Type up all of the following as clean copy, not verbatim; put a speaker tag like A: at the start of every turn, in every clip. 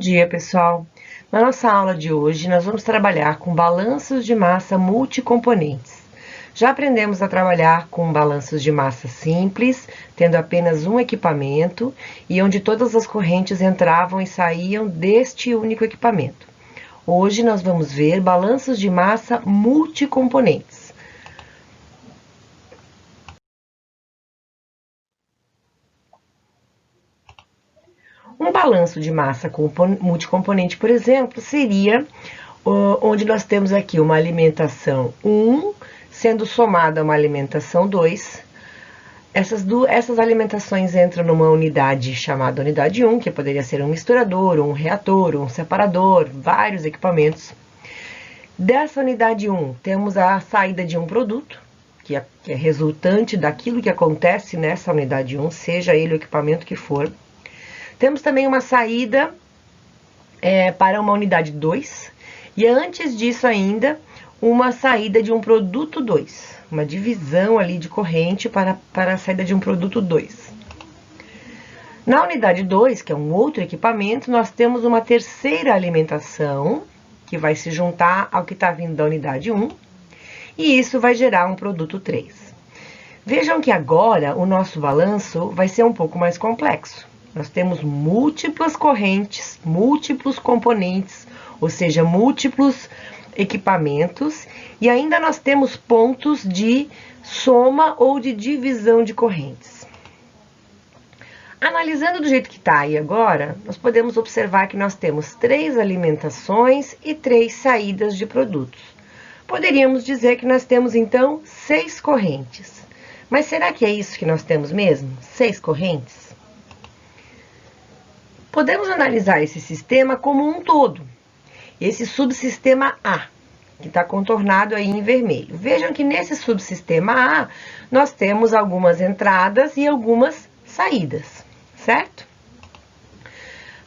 A: dia, pessoal! Na nossa aula de hoje, nós vamos trabalhar com balanços de massa multicomponentes. Já aprendemos a trabalhar com balanços de massa simples, tendo apenas um equipamento e onde todas as correntes entravam e saíam deste único equipamento. Hoje nós vamos ver balanços de massa multicomponentes. Um balanço de massa multicomponente, por exemplo, seria onde nós temos aqui uma alimentação 1 sendo somada a uma alimentação 2. Essas alimentações entram numa unidade chamada unidade 1, que poderia ser um misturador, um reator, um separador, vários equipamentos. Dessa unidade 1, temos a saída de um produto, que é resultante daquilo que acontece nessa unidade 1, seja ele o equipamento que for. Temos também uma saída para uma unidade 2, e antes disso ainda, uma saída de um produto 2, uma divisão ali de corrente para a saída de um produto 2. Na unidade 2, que é um outro equipamento, nós temos uma terceira alimentação, que vai se juntar ao que está vindo da unidade 1, e isso vai gerar um produto 3. Vejam que agora o nosso balanço vai ser um pouco mais complexo. Nós temos múltiplas correntes, múltiplos componentes, ou seja, múltiplos equipamentos, e ainda nós temos pontos de soma ou de divisão de correntes. Analisando do jeito que está aí agora, nós podemos observar que nós temos 3 alimentações e 3 saídas de produtos. Poderíamos dizer que nós temos, então, 6 correntes. Mas será que é isso que nós temos mesmo? 6 correntes? Podemos analisar esse sistema como um todo. Esse subsistema A, que está contornado aí em vermelho. Vejam que nesse subsistema A, nós temos algumas entradas e algumas saídas, certo?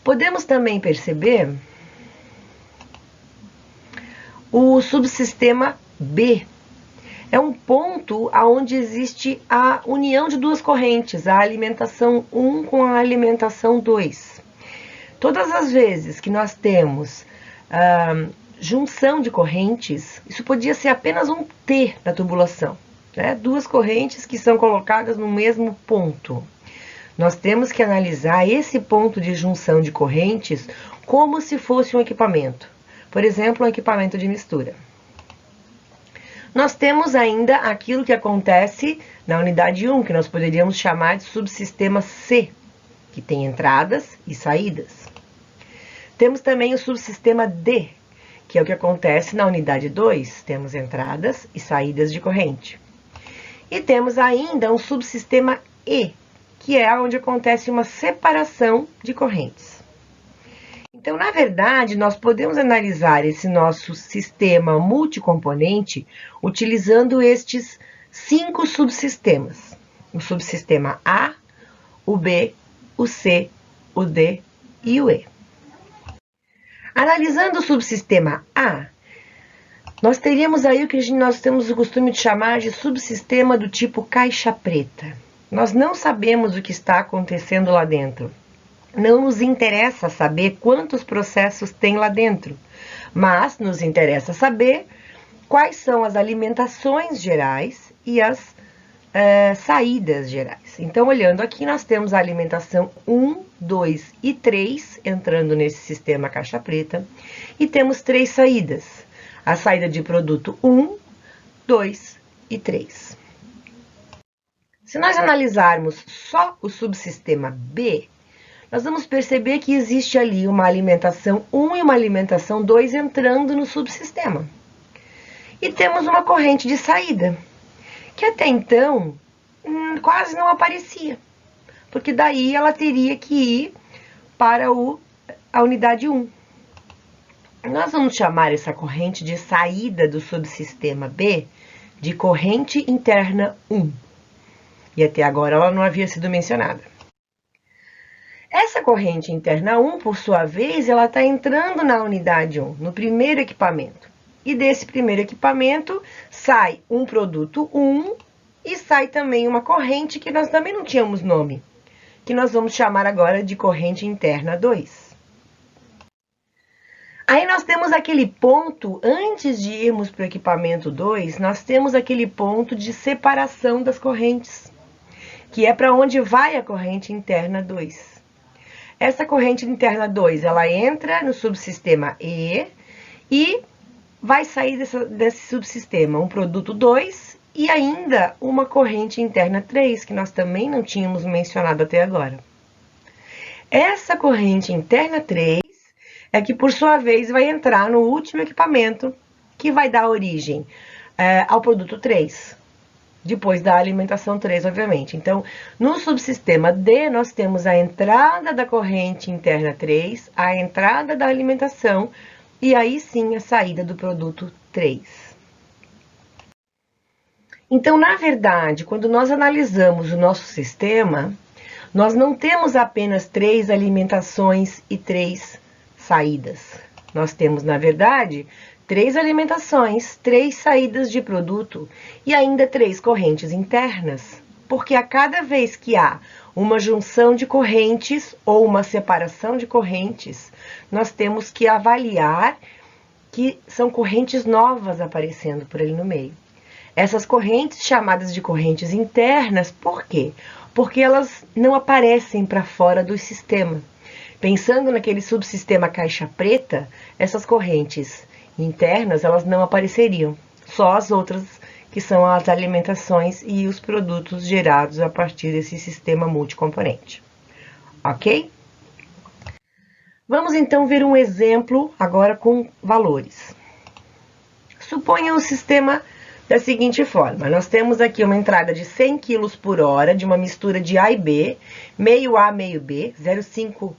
A: Podemos também perceber o subsistema B. É um ponto onde existe a união de duas correntes, a alimentação 1 com a alimentação 2. Todas as vezes que nós temos junção de correntes, isso podia ser apenas um T na tubulação, né? Duas correntes que são colocadas no mesmo ponto. Nós temos que analisar esse ponto de junção de correntes como se fosse um equipamento. Por exemplo, um equipamento de mistura. Nós temos ainda aquilo que acontece na unidade 1, que nós poderíamos chamar de subsistema C, que tem entradas e saídas. Temos também o subsistema D, que é o que acontece na unidade 2, temos entradas e saídas de corrente. E temos ainda um subsistema E, que é onde acontece uma separação de correntes. Então, na verdade, nós podemos analisar esse nosso sistema multicomponente utilizando estes 5 subsistemas. O subsistema A, o B, o C, o D e o E. Analisando o subsistema A, nós teríamos aí o que nós temos o costume de chamar de subsistema do tipo caixa preta. Nós não sabemos o que está acontecendo lá dentro. Não nos interessa saber quantos processos tem lá dentro, mas nos interessa saber quais são as alimentações gerais e as saídas gerais. Então, olhando aqui, nós temos a alimentação 1, 2 e 3 entrando nesse sistema caixa preta e temos 3 saídas. A saída de produto 1, 2 e 3. Se nós analisarmos só o subsistema B, nós vamos perceber que existe ali uma alimentação 1 e uma alimentação 2 entrando no subsistema. E temos uma corrente de saída, que até então quase não aparecia, porque daí ela teria que ir para a unidade 1. Nós vamos chamar essa corrente de saída do subsistema B de corrente interna 1. E até agora ela não havia sido mencionada. Essa corrente interna 1, por sua vez, ela está entrando na unidade 1, no primeiro equipamento. E desse primeiro equipamento sai um produto 1 e sai também uma corrente que nós também não tínhamos nome, que nós vamos chamar agora de corrente interna 2. nós temos aquele ponto, antes de irmos para o equipamento 2, nós temos aquele ponto de separação das correntes, que é para onde vai a corrente interna 2. Essa corrente interna 2, ela entra no subsistema E e vai sair desse subsistema um produto 2 e ainda uma corrente interna 3, que nós também não tínhamos mencionado até agora. Essa corrente interna 3 é que, por sua vez, vai entrar no último equipamento, que vai dar origem ao produto 3, depois da alimentação 3, obviamente. Então, no subsistema D, nós temos a entrada da corrente interna 3, a entrada da alimentação e aí sim a saída do produto 3. Então, na verdade, quando nós analisamos o nosso sistema, nós não temos apenas 3 alimentações e 3 saídas. Nós temos, na verdade, 3 alimentações, 3 saídas de produto e ainda 3 correntes internas, porque a cada vez que há uma junção de correntes ou uma separação de correntes, nós temos que avaliar que são correntes novas aparecendo por ali no meio. Essas correntes chamadas de correntes internas, por quê? Porque elas não aparecem para fora do sistema. Pensando naquele subsistema caixa preta, essas correntes internas, elas não apareceriam. Só as outras, que são as alimentações e os produtos gerados a partir desse sistema multicomponente. Ok? Vamos então ver um exemplo agora com valores. Suponha o sistema da seguinte forma. Nós temos aqui uma entrada de 100 kg por hora de uma mistura de A e B, meio A, meio B, 0,5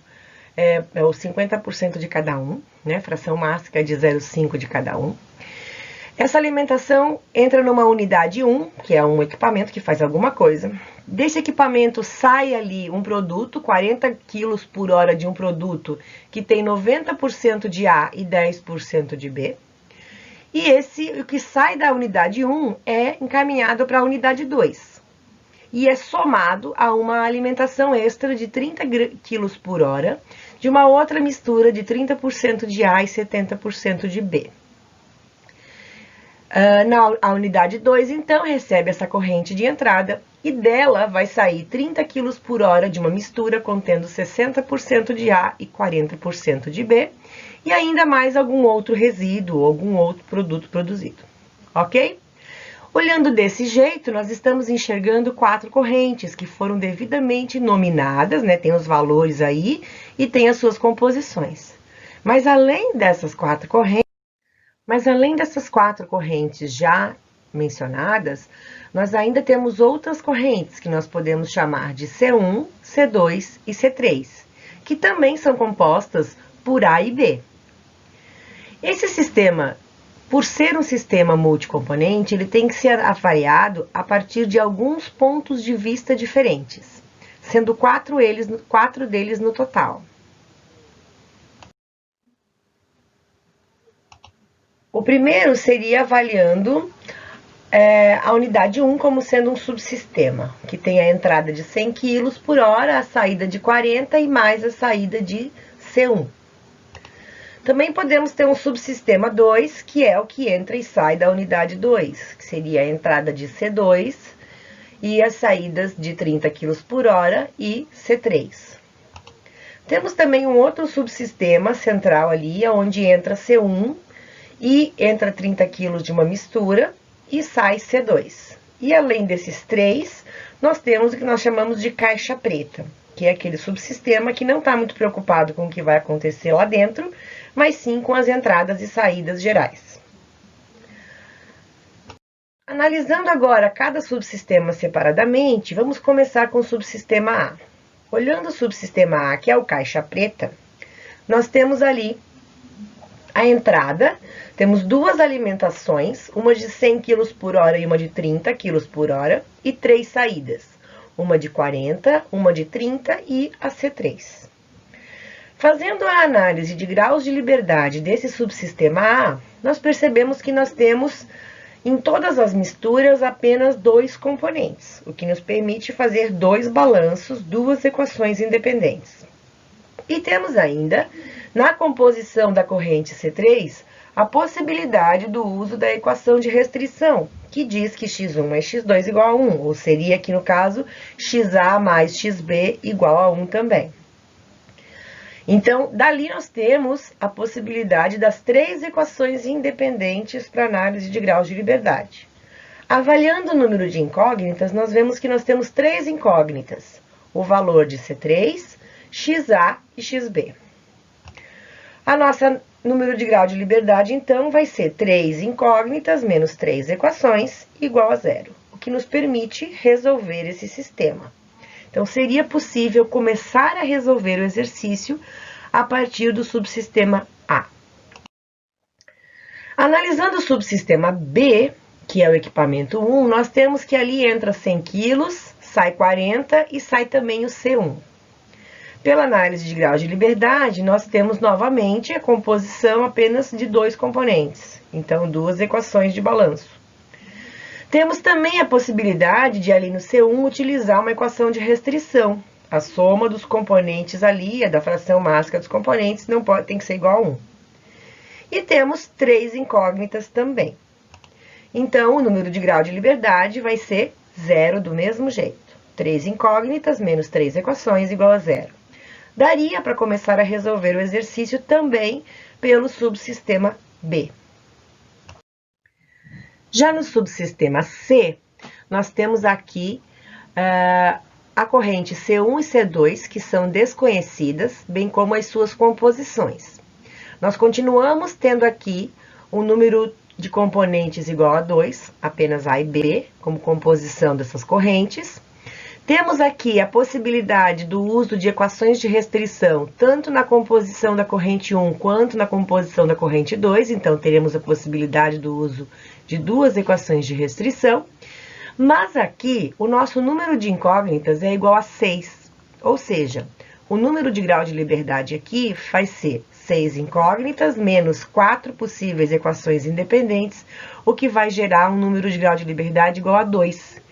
A: é o 50% de cada um, né? Fração máxima de 0,5 de cada um. Essa alimentação entra numa unidade 1, que é um equipamento que faz alguma coisa. Desse equipamento sai ali um produto, 40 kg por hora de um produto que tem 90% de A e 10% de B. E o que sai da unidade 1 é encaminhado para a unidade 2. E é somado a uma alimentação extra de 30 kg por hora, de uma outra mistura de 30% de A e 70% de B. A unidade 2, então, recebe essa corrente de entrada e dela vai sair 30 kg por hora de uma mistura contendo 60% de A e 40% de B, e ainda mais algum outro resíduo, algum outro produto produzido. Ok? Olhando desse jeito, nós estamos enxergando 4 correntes que foram devidamente nominadas, né? Tem os valores aí e tem as suas composições. Mas além dessas 4 correntes já mencionadas, nós ainda temos outras correntes que nós podemos chamar de C1, C2 e C3, que também são compostas por A e B. Esse sistema, por ser um sistema multicomponente, ele tem que ser avaliado a partir de alguns pontos de vista diferentes, sendo 4 deles no total. O primeiro seria avaliando a unidade 1 como sendo um subsistema, que tem a entrada de 100 kg por hora, a saída de 40 e mais a saída de C1. Também podemos ter um subsistema 2, que é o que entra e sai da unidade 2, que seria a entrada de C2 e as saídas de 30 kg por hora e C3. Temos também um outro subsistema central ali, onde entra C1 e entra 30 kg de uma mistura e sai C2. E além desses 3, nós temos o que nós chamamos de caixa preta, que é aquele subsistema que não está muito preocupado com o que vai acontecer lá dentro, mas sim com as entradas e saídas gerais. Analisando agora cada subsistema separadamente, vamos começar com o subsistema A. Olhando o subsistema A, que é o caixa preta, nós temos ali a entrada, temos 2 alimentações, uma de 100 kg por hora e uma de 30 kg por hora, e 3 saídas, uma de 40, uma de 30 e a C3. Fazendo a análise de graus de liberdade desse subsistema A, nós percebemos que nós temos em todas as misturas apenas 2 componentes, o que nos permite fazer 2 balanços, 2 equações independentes. E temos ainda, na composição da corrente C3, a possibilidade do uso da equação de restrição, que diz que x1 mais x2 igual a 1, ou seria aqui no caso, xa mais xb igual a 1 também. Então, dali nós temos a possibilidade das 3 equações independentes para análise de graus de liberdade. Avaliando o número de incógnitas, nós vemos que nós temos 3 incógnitas, o valor de C3, xa e xb. A nossa número de grau de liberdade, então, vai ser 3 incógnitas menos 3 equações igual a 0, o que nos permite resolver esse sistema. Então, seria possível começar a resolver o exercício a partir do subsistema A. Analisando o subsistema B, que é o equipamento 1, nós temos que ali entra 100 kg, sai 40 e sai também o C1. Pela análise de grau de liberdade, nós temos novamente a composição apenas de 2 componentes, então 2 equações de balanço. Temos também a possibilidade de ali no C1 utilizar uma equação de restrição. A soma dos componentes ali, da fração mássica dos componentes, não pode, tem que ser igual a 1. E temos 3 incógnitas também. Então, o número de grau de liberdade vai ser 0 do mesmo jeito. 3 incógnitas menos 3 equações igual a 0. Daria para começar a resolver o exercício também pelo subsistema B. Já no subsistema C, nós temos aqui a corrente C1 e C2, que são desconhecidas, bem como as suas composições. Nós continuamos tendo aqui um número de componentes igual a 2, apenas A e B, como composição dessas correntes. Temos aqui a possibilidade do uso de equações de restrição, tanto na composição da corrente 1 quanto na composição da corrente 2, então teremos a possibilidade do uso de 2 equações de restrição. Mas aqui, o nosso número de incógnitas é igual a 6, ou seja, o número de grau de liberdade aqui vai ser 6 incógnitas menos 4 possíveis equações independentes, o que vai gerar um número de grau de liberdade igual a 2.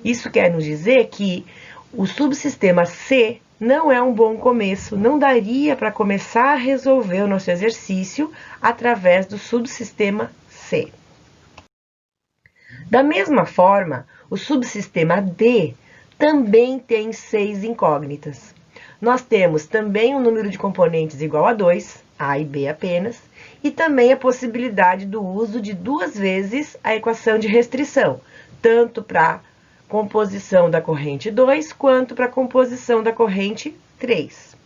A: Isso quer nos dizer que o subsistema C não é um bom começo, não daria para começar a resolver o nosso exercício através do subsistema C. Da mesma forma, o subsistema D também tem 6 incógnitas. Nós temos também um número de componentes igual a 2, A e B apenas, e também a possibilidade do uso de 2 vezes a equação de restrição, tanto para composição da corrente 2, quanto para a composição da corrente 3.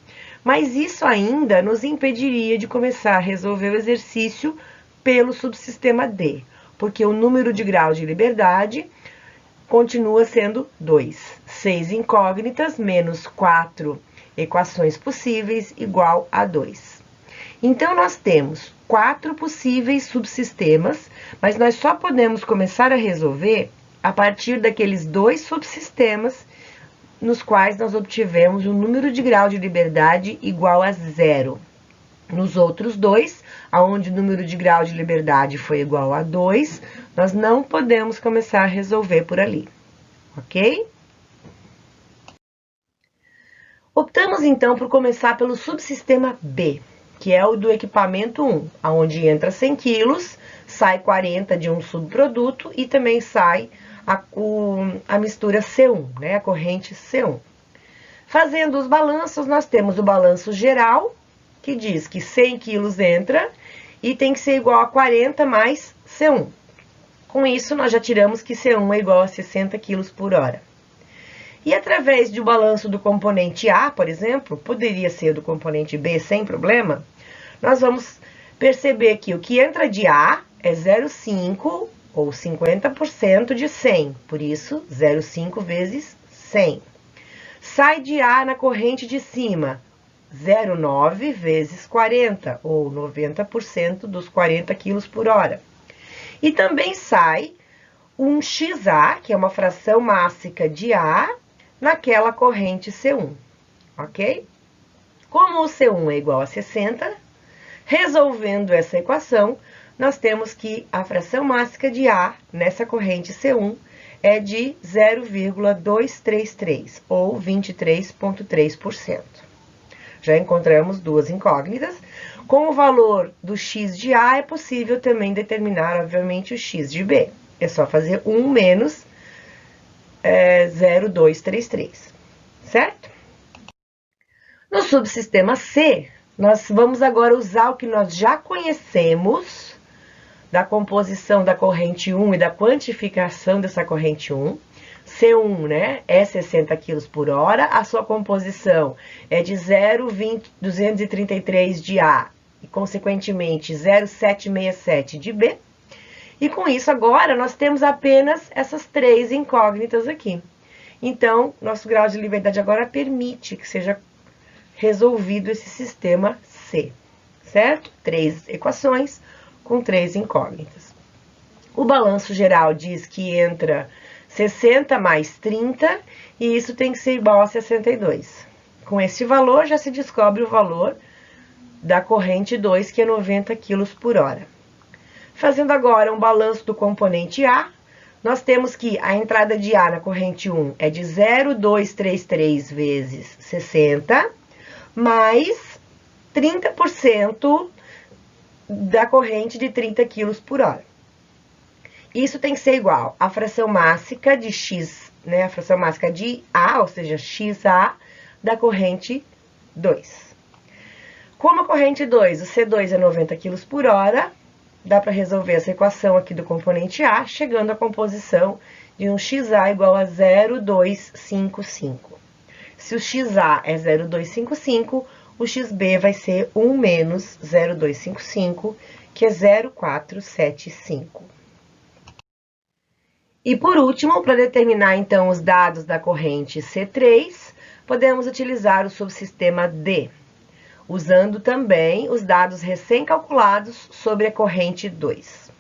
A: Mas isso ainda nos impediria de começar a resolver o exercício pelo subsistema D, porque o número de graus de liberdade continua sendo 2. 6 incógnitas menos 4 equações possíveis igual a 2. Então, nós temos 4 possíveis subsistemas, mas nós só podemos começar a resolver a partir daqueles 2 subsistemas nos quais nós obtivemos um número de grau de liberdade igual a 0. Nos outros 2, onde o número de grau de liberdade foi igual a 2, nós não podemos começar a resolver por ali, ok? Optamos, então, por começar pelo subsistema B, que é o do equipamento 1, onde entra 100 kg, sai 40 de um subproduto e também sai a mistura C1, né, a corrente C1. Fazendo os balanços, nós temos o balanço geral, que diz que 100 kg entra e tem que ser igual a 40 mais C1. Com isso, nós já tiramos que C1 é igual a 60 kg por hora. E através do balanço do componente A, por exemplo, poderia ser do componente B sem problema, nós vamos perceber que o que entra de A é 0,5 ou 50% de 100, por isso 0,5 vezes 100. Sai de A na corrente de cima, 0,9 vezes 40, ou 90% dos 40 kg por hora. E também sai um XA, que é uma fração mássica de A, naquela corrente C1, ok? Como o C1 é igual a 60, resolvendo essa equação, nós temos que a fração mássica de A nessa corrente C1 é de 0,233, ou 23,3%. Já encontramos duas incógnitas. Com o valor do x de A, é possível também determinar, obviamente, o x de B. É só fazer 1 menos 0,233, certo? No subsistema C, nós vamos agora usar o que nós já conhecemos da composição da corrente 1 e da quantificação dessa corrente 1. C1, né, é 60 kg por hora, a sua composição é de 0,233 de A e, consequentemente, 0,767 de B. E com isso, agora, nós temos apenas essas três incógnitas aqui. Então, nosso grau de liberdade agora permite que seja resolvido esse sistema C, certo? Três equações com três incógnitas. O balanço geral diz que entra 60 mais 30, e isso tem que ser igual a 62. Com esse valor, já se descobre o valor da corrente 2, que é 90 kg por hora. Fazendo agora um balanço do componente A, nós temos que a entrada de A na corrente 1 é de 0,233 vezes 60, mais 30% da corrente de 30 kg por hora. Isso tem que ser igual à fração mássica de x, né, a fração mássica de A, ou seja, xa, da corrente 2. Como a corrente 2, o C2 é 90 kg por hora, dá para resolver essa equação aqui do componente A, chegando à composição de um xa igual a 0,255. Se o xa é 0,255, o xb vai ser 1 menos 0,255, que é 0,475. E por último, para determinar então os dados da corrente C3, podemos utilizar o subsistema D, usando também os dados recém-calculados sobre a corrente 2.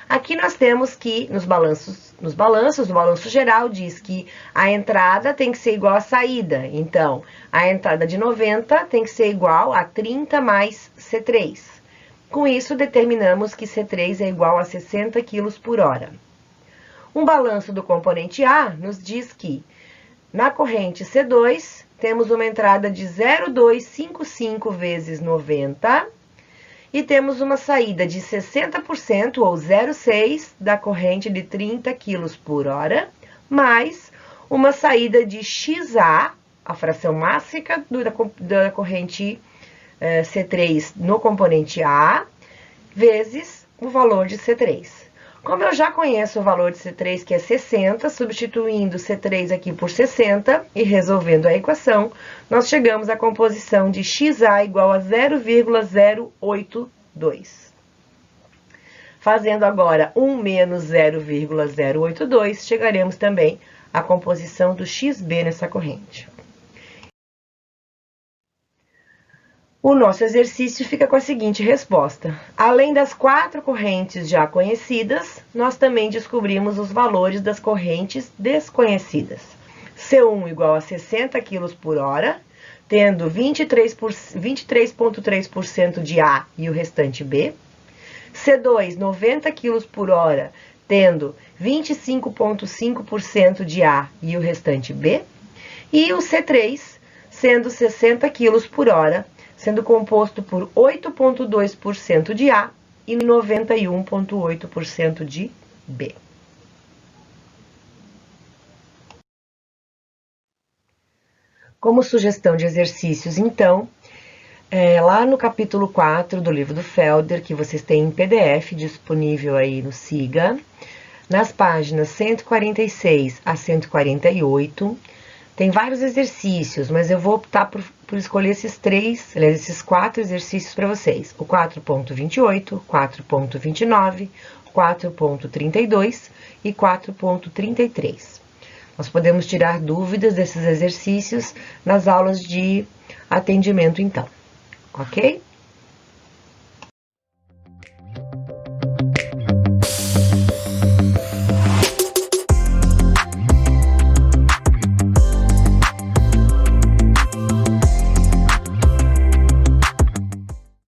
A: Aqui nós temos que, o balanço geral diz que a entrada tem que ser igual à saída. Então, a entrada de 90 tem que ser igual a 30 mais C3. Com isso, determinamos que C3 é igual a 60 kg por hora. Um balanço do componente A nos diz que, na corrente C2, temos uma entrada de 0,255 vezes 90 e temos uma saída de 60% ou 0,6 da corrente de 30 kg por hora, mais uma saída de xa, a fração mássica da corrente C3 no componente A, vezes o valor de C3. Como eu já conheço o valor de C3, que é 60, substituindo C3 aqui por 60 e resolvendo a equação, nós chegamos à composição de xa igual a 0,082. Fazendo agora 1 menos 0,082, chegaremos também à composição do xb nessa corrente. O nosso exercício fica com a seguinte resposta. Além das 4 correntes já conhecidas, nós também descobrimos os valores das correntes desconhecidas. C1 igual a 60 kg por hora, tendo 23,3% de A e o restante B. C2, 90 kg por hora, tendo 25,5% de A e o restante B. E o C3, sendo 60 kg por hora, sendo composto por 8,2% de A e 91,8% de B. Como sugestão de exercícios, então, lá no capítulo 4 do livro do Felder, que vocês têm em PDF disponível aí no SIGA, nas páginas 146 a 148, tem vários exercícios, mas eu vou optar por escolher esses 4 exercícios para vocês. O 4.28, 4.29, 4.32 e 4.33. Nós podemos tirar dúvidas desses exercícios nas aulas de atendimento, então. Ok?